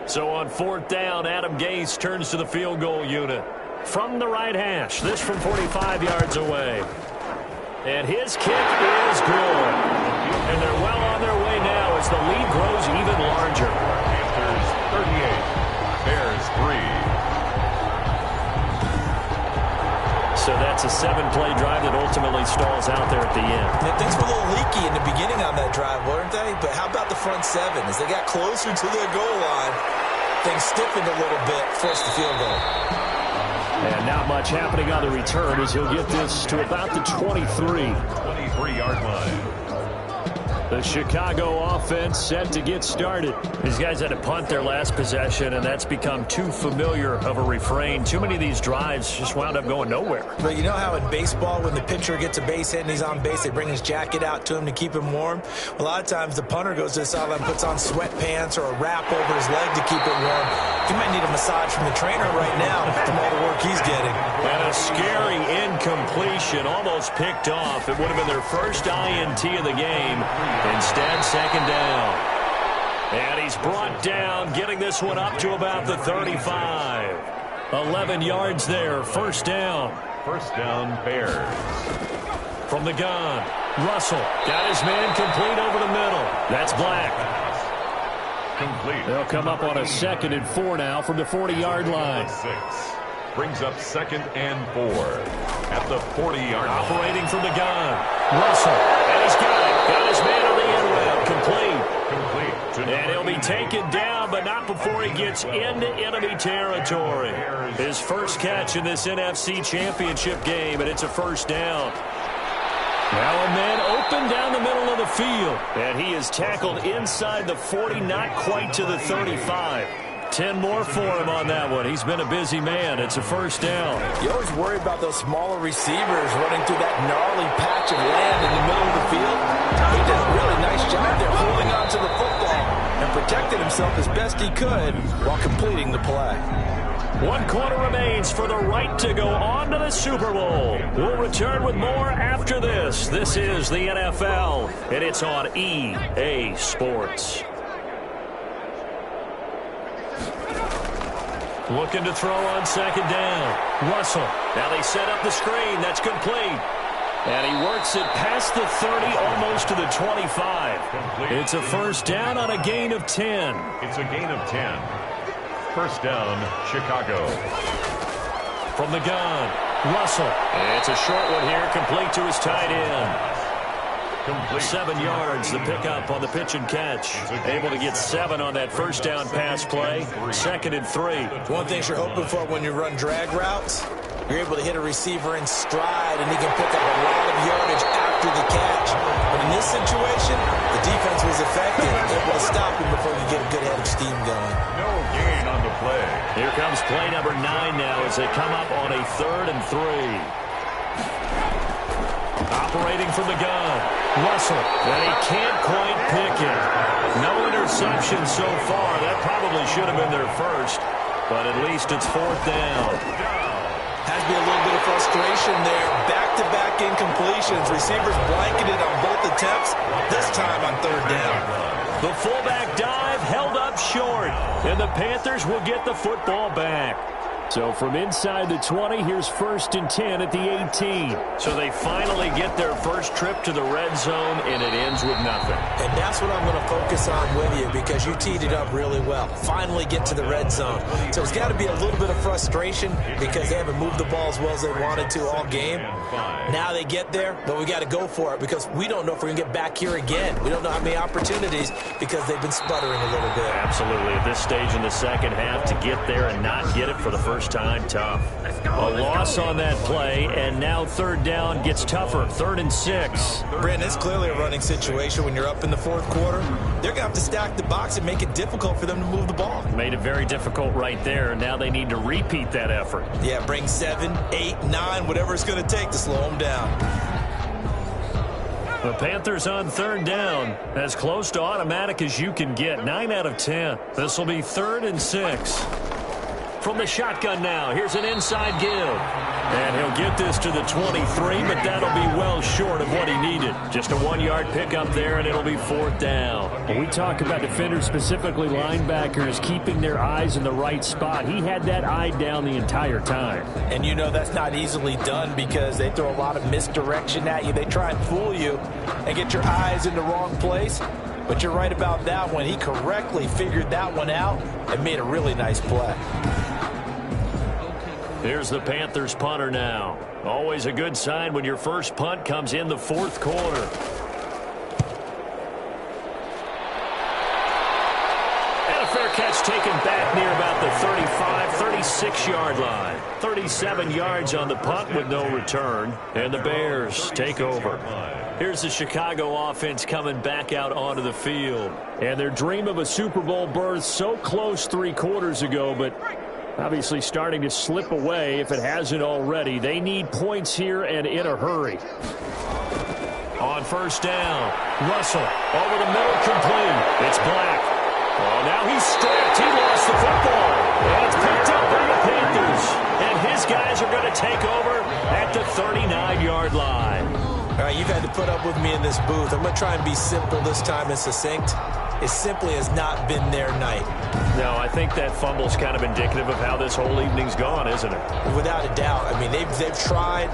So on fourth down, Adam Gase turns to the field goal unit. From the right hash, this from 45 yards away. And his kick is good. And they're well on their way now as the lead grows even larger. Panthers 38, Bears 3. So that's a 7-play drive that ultimately stalls out there at the end. Yeah, things were a little leaky in the beginning on that drive, weren't they? But how about the front 7? As they got closer to their goal line, things stiffened a little bit, forced the field goal. And not much happening on the return as he'll get this to about the 23. 23-yard line. The Chicago offense set to get started. These guys had to punt their last possession, and that's become too familiar of a refrain. Too many of these drives just wound up going nowhere. But you know how in baseball, when the pitcher gets a base hit and he's on base, they bring his jacket out to him to keep him warm? A lot of times the punter goes to the sideline, puts on sweatpants or a wrap over his leg to keep it warm. He might need a massage from the trainer right now from all the work he's getting. And a scary incompletion, almost picked off. It would have been their first INT of the game. Instead, second down. And he's brought down, getting this one up to about the 35. 11 yards there, first down. First down, Bears. From the gun, Russell got his man complete over the middle. That's Black. Complete. They'll come up on a 2nd and 4 now from the 40-yard line. 6. Brings up 2nd and 4 at the 40-yard line. Operating from the gun, Russell. And he's got it. Got his man on the end route. Complete. And he'll be taken down, but not before he gets into enemy territory. His first catch in this NFC Championship game, and it's a first down. Now a man open down the middle of the field. And he is tackled inside the 40, not quite to the 35. 10 more for him on that one. He's been a busy man. It's a first down. You always worry about those smaller receivers running through that gnarly patch of land in the middle of the field. He did a really nice job there holding on to the football and protected himself as best he could while completing the play. 1 quarter remains for the right to go on to the Super Bowl. We'll return with more after this. This is the NFL, and it's on EA Sports. Looking to throw on second down. Russell. Now they set up the screen. That's complete. And he works it past the 30, almost to the 25. Complete. It's a first down on a gain of 10. It's a gain of 10. First down, Chicago. From the gun, Russell. It's a short one here, complete to his tight end. Complete. 7 yards, the pickup on the pitch and catch. Able to get 7 on that first down pass play. 2nd and 3. One thing you're hoping for when you run drag routes, you're able to hit a receiver in stride, and he can pick up a lot of yardage after the catch. But in this situation, the defense was effective, able to stop him before he could get a good head of steam going. No gain on the play. Here comes play number 9 now as they come up on a 3rd and 3. Operating from the gun, Russell, and he can't quite pick it. No interception so far. That probably should have been their first, but at least it's 4th down. Has to be a little bit of frustration there. Back-to-back incompletions. Receivers blanketed on both attempts, this time on 3rd down. The fullback dive held up short, and the Panthers will get the football back. So from inside the 20, here's 1st and 10 at the 18. So they finally get their first trip to the red zone, and it ends with nothing. And that's what I'm going to focus on with you, because you teed it up really well. Finally get to the red zone. So it's got to be a little bit of frustration because they haven't moved the ball as well as they wanted to all game. Now they get there, but we got to go for it because we don't know if we're going to get back here again. We don't know how many opportunities because they've been sputtering a little bit. Absolutely. At this stage in the second half, to get there and not get it for the first first time, tough. A loss on that play, and now third down gets tougher. 3rd and 6. Brandon, it's clearly a running situation when you're up in the fourth quarter. They're going to have to stack the box and make it difficult for them to move the ball. Made it very difficult right there. Now they need to repeat that effort. Yeah, bring 7, 8, 9, whatever it's going to take to slow them down. The Panthers on third down, as close to automatic as you can get. 9 out of 10. This will be 3rd and 6. From the shotgun now, here's an inside give. And he'll get this to the 23, but that'll be well short of what he needed. Just a 1-yard pickup there, and it'll be 4th down. When we talk about defenders, specifically linebackers, keeping their eyes in the right spot, he had that eye down the entire time. And you know that's not easily done because they throw a lot of misdirection at you. They try and fool you and get your eyes in the wrong place. But you're right about that one. He correctly figured that one out and made a really nice play. Here's the Panthers punter now. Always a good sign when your first punt comes in the fourth quarter. And a fair catch taken back near about the 35, 36-yard line. 37 yards on the punt with no return. And the Bears take over. Here's the Chicago offense coming back out onto the field. And their dream of a Super Bowl berth so close 3 quarters ago, but obviously starting to slip away if it hasn't already. They need points here and in a hurry. On first down, Russell over the middle, complete. It's Black. Oh, now he's stripped. He lost the football. And it's picked up by the Panthers. And his guys are going to take over at the 39-yard line. All right, you've had to put up with me in this booth. I'm going to try and be simple this time and succinct. It simply has not been their night. No, I think that fumble's kind of indicative of how this whole evening's gone, isn't it? Without a doubt. I mean, they've tried,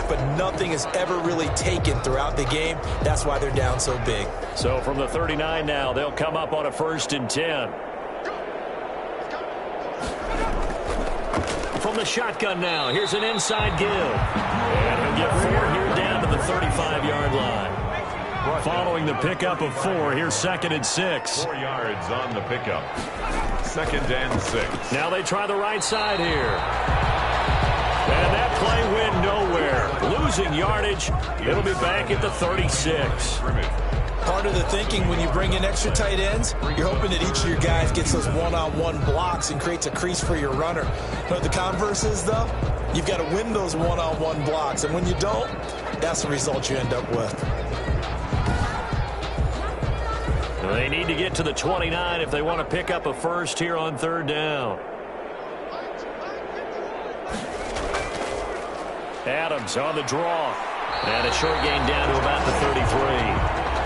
but nothing has ever really taken throughout the game. That's why they're down so big. So from the 39 now, they'll come up on a 1st and 10. From the shotgun now, here's an inside give. And he'll get 4 here down to the 35-yard line. Following the pickup of 4, here's 2nd and 6. 4 yards on the pickup. 2nd and 6. Now they try the right side here. And that play went nowhere. Losing yardage. It'll be back at the 36. Part of the thinking when you bring in extra tight ends, you're hoping that each of your guys gets those one-on-one blocks and creates a crease for your runner. But the converse is, though, you've got to win those one-on-one blocks. And when you don't, that's the result you end up with. They need to get to the 29 if they want to pick up a first here on 3rd down. Adams on the draw. And a short gain down to about the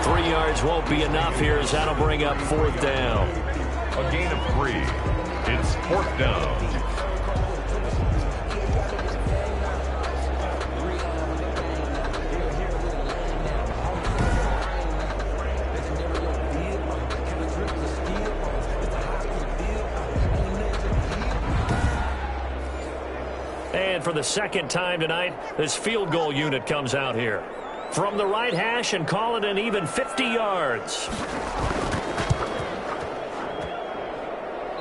33. 3 yards won't be enough here as that'll bring up 4th down. A gain of 3. It's 4th down. And for the 2nd time tonight, this field goal unit comes out here. From the right hash and call it an even 50 yards.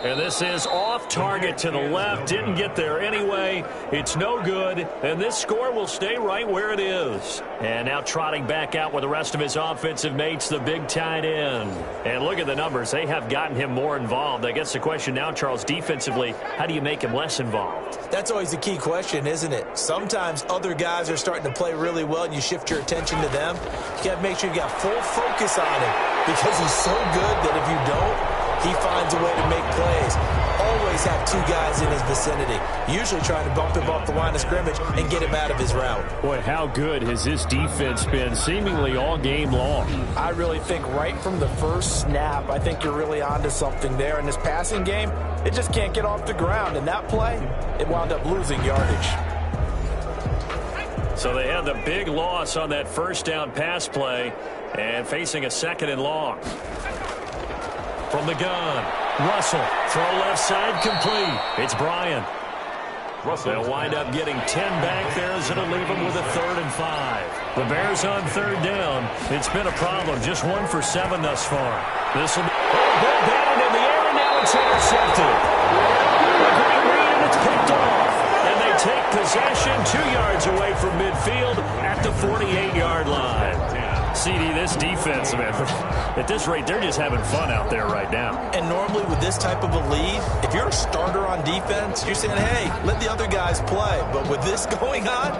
And this is off target to the left. Didn't get there anyway. It's no good. And this score will stay right where it is. And now trotting back out with the rest of his offensive mates, the big tight end. And look at the numbers. They have gotten him more involved. I guess the question now, Charles, defensively, how do you make him less involved? That's always the key question, isn't it? Sometimes other guys are starting to play really well and you shift your attention to them. You got to make sure you got full focus on him because he's so good that if you don't, he finds a way to make plays. Always have 2 guys in his vicinity, usually trying to bump him off the line of scrimmage and get him out of his route. Boy, how good has this defense been seemingly all game long? I really think right from the first snap, I think you're really onto something there. In this passing game, it just can't get off the ground. And that play, it wound up losing yardage. So they had the big loss on that first down pass play and facing a 2nd and long. From the gun, Russell, throw left side, complete. It's Bryant. They'll wind up getting 10 back there as it'll leave them with a 3rd and 5. The Bears on 3rd down. It's been a problem. Just 1 for 7 thus far. This will be ball batted in the air, and now it's intercepted. A great read, and it's picked off. possession, 2 yards away from midfield at the 48-yard line. CD, this defense, man, at this rate, they're just having fun out there right now. And normally with this type of a lead, if you're a starter on defense, you're saying, hey, let the other guys play. But with this going on,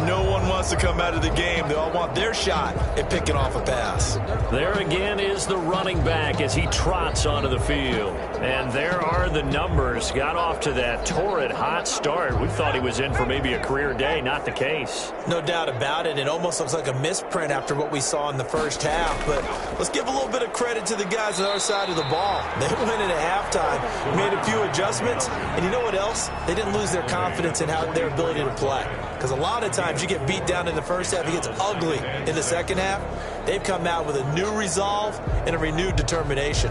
no one wants to come out of the game. They all want their shot at picking off a pass. There again is the running back as he trots onto the field. And there are the numbers. Got off to that torrid hot start. We thought he was in for maybe a career day. Not the case. No doubt about it. It almost looks like a misprint after what we saw in the first half. But let's give a little bit of credit to the guys on our side of the ball. They went in at halftime, made a few adjustments, and you know what else? They didn't lose their confidence in their ability to play. Because a lot of times you get beat down in the first half, it gets ugly in the second half. They've come out with a new resolve and a renewed determination.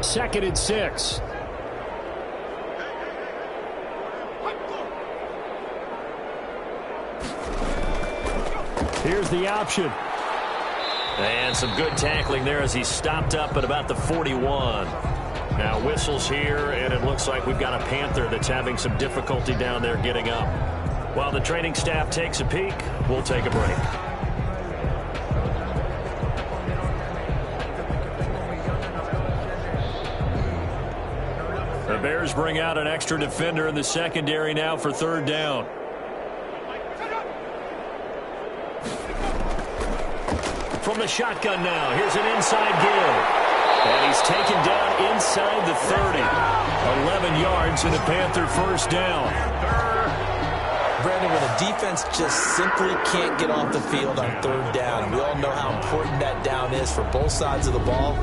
Second and 6. Here's the option. And some good tackling there as he stopped up at about the 41. Now whistles here, and it looks like we've got a Panther that's having some difficulty down there getting up. While the training staff takes a peek, we'll take a break. The Bears bring out an extra defender in the secondary now for third down. From the shotgun now, here's an inside give. And he's taken down inside the 30. 11 yards and a Panther first down. Brandon, when a defense just simply can't get off the field on third down, and we all know how important that down is for both sides of the ball,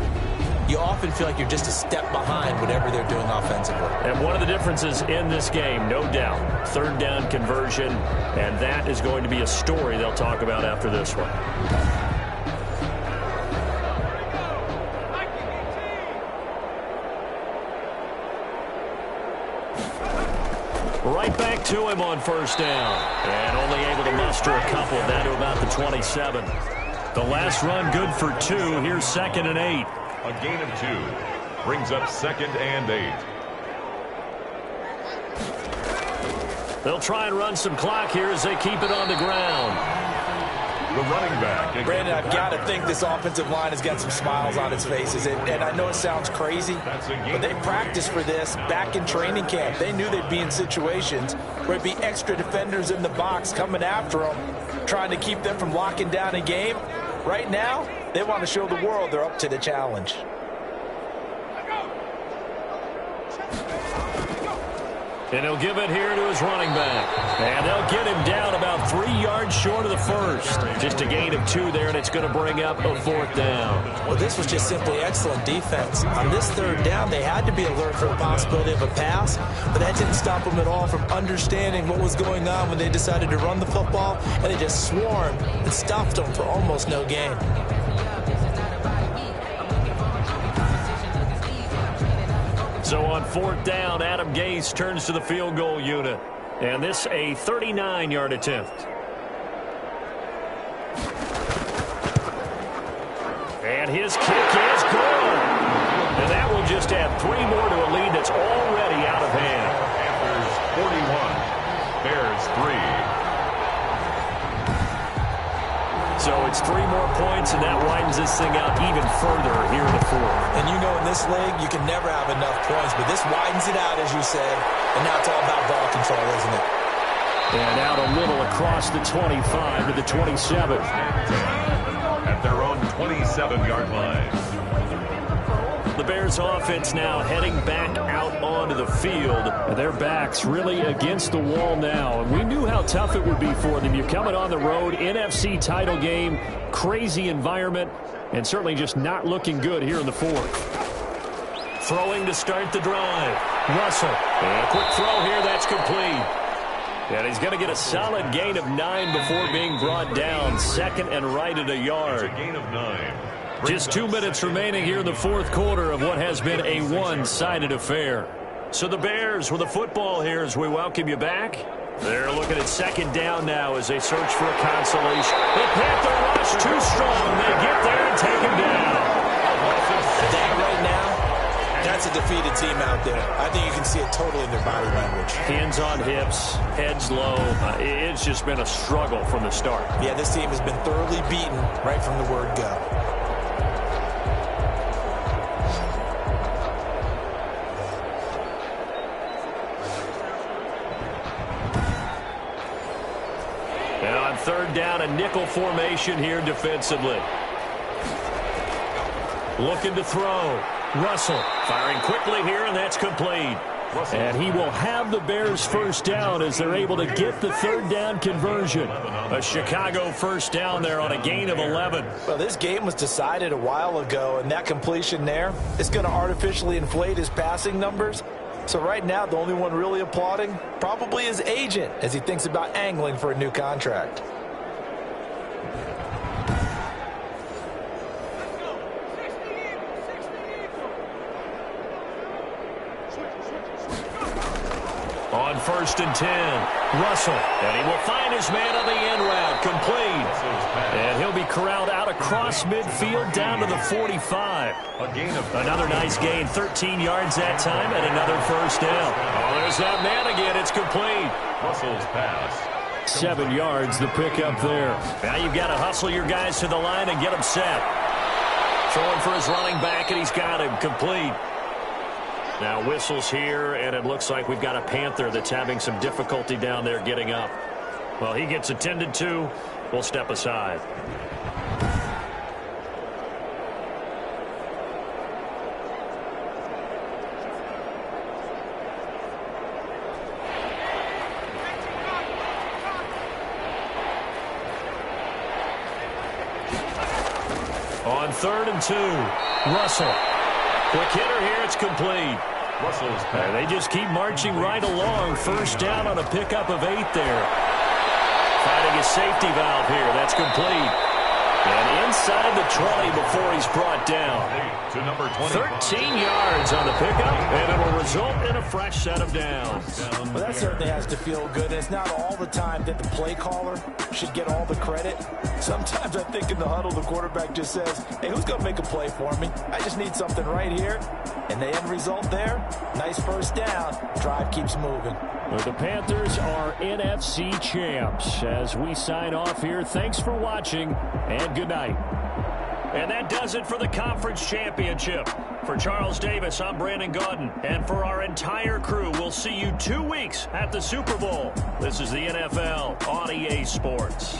you often feel like you're just a step behind whatever they're doing offensively. And one of the differences in this game, no doubt, third down conversion, and that is going to be a story they'll talk about after this one. Right back to him on first down. And only able to muster a couple, down to about the 27. The last run good for 2. Here's 2nd and 8. A gain of 2 brings up 2nd and 8. They'll try and run some clock here as they keep it on the ground. The running back. Brandon, I've got to think this offensive line has got some smiles on its faces. And I know it sounds crazy, but they practiced for this back in training camp. They knew they'd be in situations where it'd be extra defenders in the box coming after them, trying to keep them from locking down a game. Right now, they want to show the world they're up to the challenge. And he'll give it here to his running back. And they'll get him down about 3 yards short of the first. Just a gain of 2 there, and it's going to bring up a 4th down. Well, this was just simply excellent defense. On this third down, they had to be alert for the possibility of a pass, but that didn't stop them at all from understanding what was going on when they decided to run the football, and they just swarmed and stuffed them for almost no gain. So on 4th down, Adam Gase turns to the field goal unit. And this a 39-yard attempt. And his kick is good. And that will just add 3 more to a lead that's already out of hand. Panthers 41, Bears 3. So it's 3 more points, and that widens this thing out even further here in the 4th. And you know in this league, you can never have enough points, but this widens it out, as you said, and now it's all about ball control, isn't it? And out a little across the 25 to the 27. At their own 27-yard line. The Bears offense now heading back out onto the field. Their backs really against the wall now. And we knew how tough it would be for them. You're coming on the road, NFC title game, crazy environment, and certainly just not looking good here in the 4th. Throwing to start the drive. Russell. And a quick throw here, that's complete. And he's going to get a solid gain of 9 before being brought down. 2nd and right at a yard. It's a gain of 9. Just 2 minutes remaining here in the 4th quarter of what has been a one-sided affair. So the Bears with the football here as we welcome you back. They're looking at second down now as they search for a consolation. The Panther rush too strong. They get there and take him down. That right now, that's a defeated team out there. I think you can see it totally in their body language. Hands on hips, heads low. It's just been a struggle from the start. Yeah, this team has been thoroughly beaten right from the word go. And on third down, a nickel formation here defensively. Looking to throw. Russell firing quickly here, and that's complete. And he will have the Bears first down as they're able to get the third down conversion. A Chicago first down there on a gain of 11. Well, this game was decided a while ago, and that completion there is going to artificially inflate his passing numbers. So right now, the only one really applauding probably his agent as he thinks about angling for a new contract. On first and 10, Russell. And he will find his man on the end route, complete. And he'll be corralled out across midfield down to the 45. Another nice gain, 13 yards that time, and another first down. Oh, there's that man again. It's complete. Russell's pass. 7 yards, the pickup there. Now you've got to hustle your guys to the line and get them set. Throwing for his running back, and he's got him complete. Now whistles here, and it looks like we've got a Panther that's having some difficulty down there getting up. Well, he gets attended to. We'll step aside. On third and 2, Russell. Quick hitter here, it's complete. Russell's pass. They just keep marching right along. First down on a pickup of 8 there. Finding a safety valve here, that's complete. And inside the 20 before he's brought down. To number 13 yards on the pickup, and it will result in a fresh set of downs. Well, that certainly has to feel good. It's not all the time that the play caller should get all the credit. Sometimes I think in the huddle, the quarterback just says, hey, who's going to make a play for me? I just need something right here. And the end result there, nice first down. Drive keeps moving. Well, the Panthers are NFC champs. As we sign off here, thanks for watching, and good night. And that does it for the conference championship. For Charles Davis, I'm Brandon Gaudin. And for our entire crew, we'll see you 2 weeks at the Super Bowl. This is the NFL on EA Sports.